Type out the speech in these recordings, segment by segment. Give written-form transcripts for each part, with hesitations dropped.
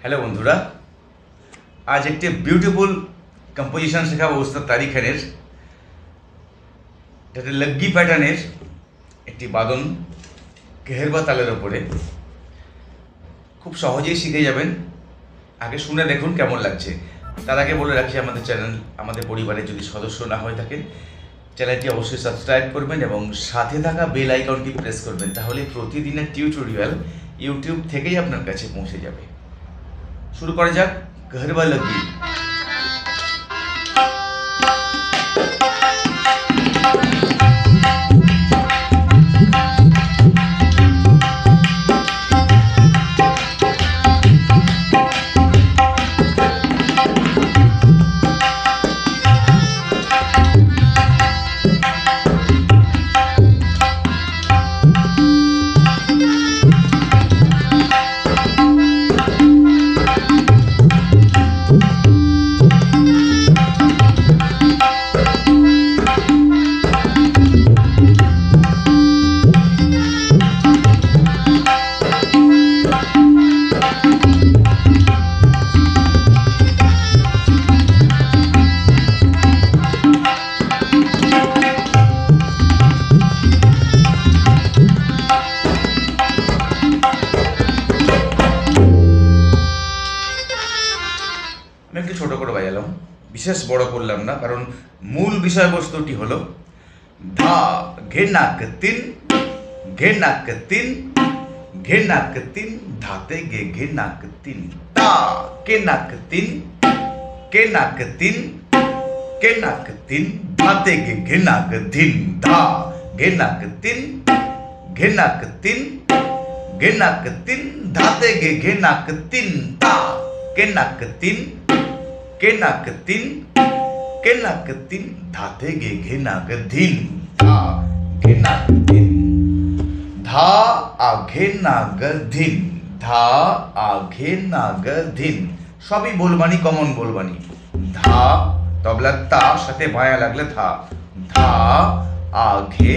Hello বন্ধুরা, আজ একটি বিউটিফুল কম্পোজিশন শেখাবো উস্তাদ তারিক খানের। এটা লগ্গি প্যাটার্নের একটি বাদন কেহেরবা তালের ওপরে। খুব সহজেই শিখে যাবেন। আগে শুনে দেখুন কেমন লাগছে। তার আগে বলে রাখি, আমাদের চ্যানেল, আমাদের পরিবারের যদি সদস্য না হয়ে থাকেন, চ্যানেলটি অবশ্যই সাবস্ক্রাইব করবেন এবং সাথে থাকা বেল আইকনটি প্রেস করবেন। তাহলে প্রতিদিনের টিউটোরিয়াল ইউটিউব থেকেই আপনার কাছে পৌঁছে যাবে। শুরু করা যাক কেহেরবা লগ্গি। আমি একটু ছোট করে বাজালাম, বিশেষ বড় করলাম না, কারণ মূল বিষয়বস্তুটি হলো ধা ঘে নাক তিন, ঘে নাক তিন, ঘে নাক তিন, ধাতে গে ঘে নাক তিন, তা কে নাক তিন, কে নাক তিন, কে নাক তিন, ধাতে গে ঘে নাক ধিন, ধা ঘে নাক তিন, ঘে নাক তিন, ঘে নাক তিন, ধাতে গে ঘে নাক তিন, তা কে নাক তিন, কে নাক তিন, কে নাক তিন, ধাতে গে ঘে নাক ধিন, ধা ঘে নাক তিন, ধা আঘে নাগ ধিন, ধা আঘে নাগ ধিন। সবই বলবানি, কমন বলবানি। ধা তবলা তা, সাথে ভায়া লাগলে থা, ধা আঘে।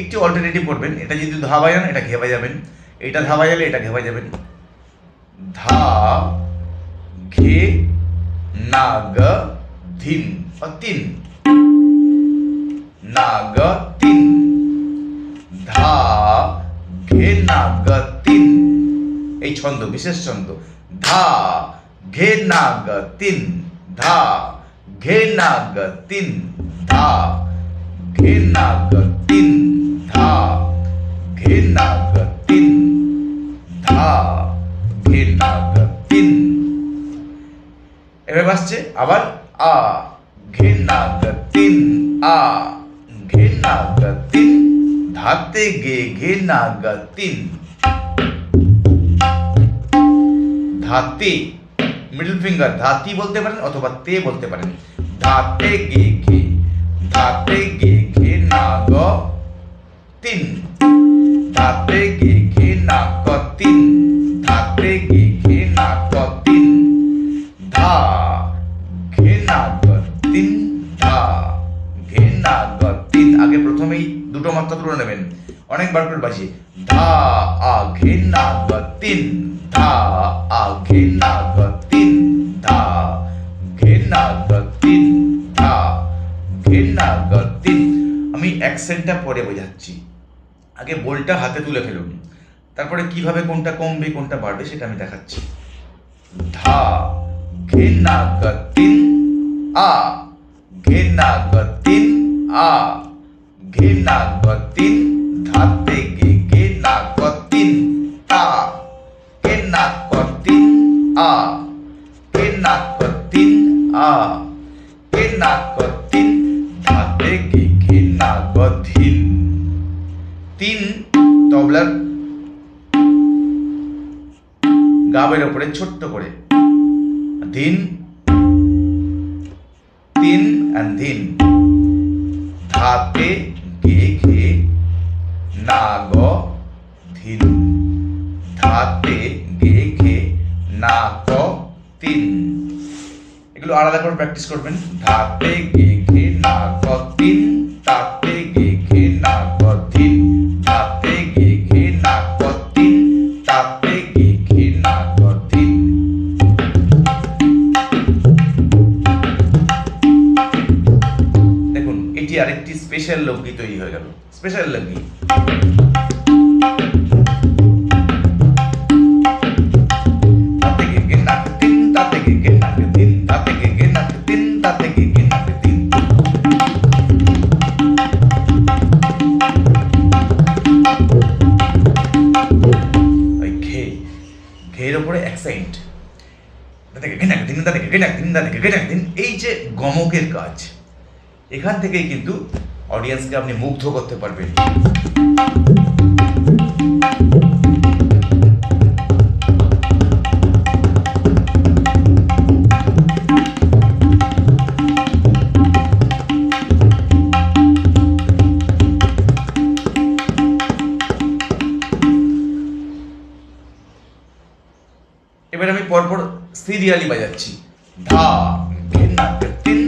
একটু অল্টারনেটিভ করবেন। এটা যদি ধা বাজান, এটা ঘে বাজাবেন। এটা ধা বাজালে এটা ঘে বাজাবেন। ধা ঘে নাগ ধিন তিন, নাগ তিন, ধা ঘে নাগ তিন। এই ছন্দ বিশেষ ছন্দ। ধা ঘে নাগ তিন, ধা ঘে নাগ তিন, ধা ঘে নাগ তিন, ধা ঘে নাগ তিন, ধা ঘে নাগ তিন। এবার আসছে আবার আ ঘে নাগ তিন, আ ঘে নাগ তিন, ধাতে গে ঘে নাগ তিন। ধাতে মিডল ফিঙ্গার, ধাতি বলতে পারেন অথবা তে বলতে পারেন। ধাতে গে ঘে, ধাতে গে ঘে নাগ তিন, ধাতে গে ঘে নাগ তিন, ধাতে গে ঘে নাগ তিন, ধা ঘে নাগ তিন, ধা ঘে নাগ তিন। আগে প্রথমেই দুটো মাত্রা তুলে নেবেন, অনেকবার করে বাজিয়ে। ধা আ ঘে নাগ তিন, ধা আ ঘে নাগ তিন, ধা ঘে নাগ তিন, ধা ঘে নাগ তিন। আমি অ্যাকসেন্টটা পরে বোঝাচ্ছি। আগে বোলটা হাতে তুলে ফেলুন, তারপরে কিভাবে কোনটা কমবে কোনটা বাড়বে সেটা আমি দেখাচ্ছি। ধা ঘে নাগ তিন, আ ঘে নাগ তিন, আ ঘে নাগ তিন, ধাতে গে ঘে নাগ তিন, তা কে নাগ তিন, আ কে নাগ তিন, আ কে নাগ তিন, ধাতে গে ঘে নাগ ধিন। তিন তবলার গাবের উপরে ছোট্ট করে ধিন, তিন and ধিন, ধাতে গে ঘে নাগ ধিন, ধাতে গে ঘে নাগ তিন। এগুলো আলাদা করে প্র্যাকটিস করবেন। ধাতে গে ঘে নাগ তিন, তাতে গে ঘে নাগ ধিন, ধাতে গে ঘে নাগ তিন, তাতে গে ঘে নাগ ধিন। স্পেশাল লোকগীত তৈরি হয়ে গেল, স্পেশাল লোকগীত। ঘের ওপরে অ্যাকসেন্ট, এই যে গমকের কাজ, এখান থেকেই কিন্তু অডিয়েন্সকে আপনি মুগ্ধ করতে পারবেন। এবার আমি পরপর সিরিয়ালি বাজাচ্ছি। ধা ঘেনাক তিন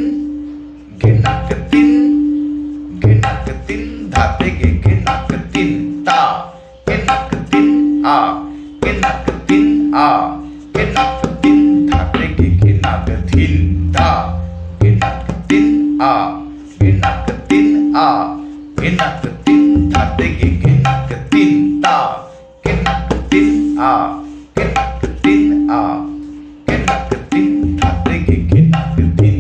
ঘেনাক তিন ঘেনাক তিন, ধাতে গে ঘেনাক তিন, তা ঘেনাক তিন, আ ঘেনাক তিন, আ ঘেনাক তিন, ধাতে গে ঘেনাক ধিন, ধা ঘেনাক তিন, আ ঘেনাক তিন, আ ঘেনাক তিন, ধাতে গে ঘেনাক তিন, তা ঘেনাক তিন, আ ঘেনাক তিন, আ ঘেনাক তিন, ধাতে গে ঘেনাক তিন।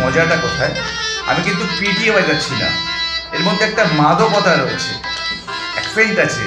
মজাটা কোথায়, আমি কিন্তু পিটিয়ে বাজাচ্ছি না, এর মধ্যে একটা মাদকতা রয়েছে, অ্যাকসেন্ট আছে।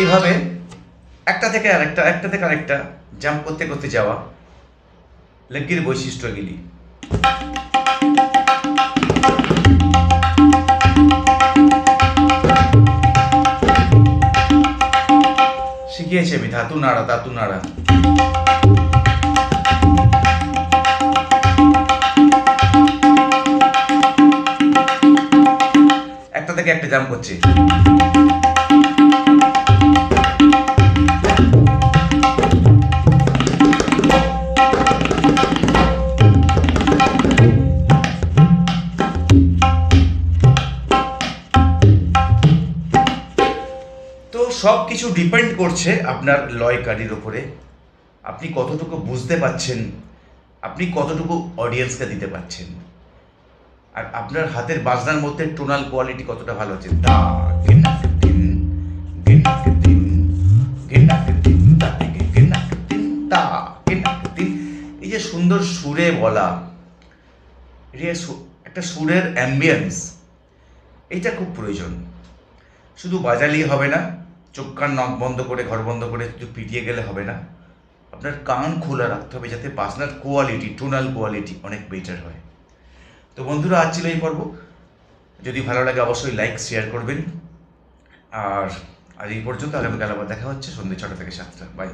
এইভাবে একটা থেকে আরেকটা, একটা থেকে আরেকটা জাম্প করতে করতে যাওয়া লেগির বৈশিষ্ট্যগুলি। শিখিয়েছি আমি ধাতু নাড়া, ধাতু নাড়া। একটা থেকে একটা জাম্প করছে। সব কিছু ডিপেন্ড করছে আপনার লয়কারির উপরে, আপনি কতটুকু বুঝতে পারছেন, আপনি কতটুকু অডিয়েন্সকে দিতে পারছেন, আর আপনার হাতের বাজনার মধ্যে টোনাল কোয়ালিটি কতটা ভালো হচ্ছে। দা গেনাক দিন গেনাক দিন গেনাক দিন দা থেকে গেনাক দিন তা গেনাক দিন, এই যে সুন্দর সুরে বলা, একটা সুরের অ্যাম্বিয়েন্স, এইটা খুব প্রয়োজন। শুধু বাজালেই হবে না, চোখ কান নখ বন্ধ করে ঘর বন্ধ করে একটু পিটিয়ে গেলে হবে না, আপনার কান খোলা রাখতে হবে যাতে বাজনার কোয়ালিটি, টোনাল কোয়ালিটি অনেক বেটার হয়। তো বন্ধুরা, আজ ছিল এই পর্ব। যদি ভালো লাগে অবশ্যই লাইক শেয়ার করবেন। আর আজ এই পর্যন্ত, আগামীকাল আবার দেখা হচ্ছে সন্ধ্যে 6টা থেকে 7টা। বাই।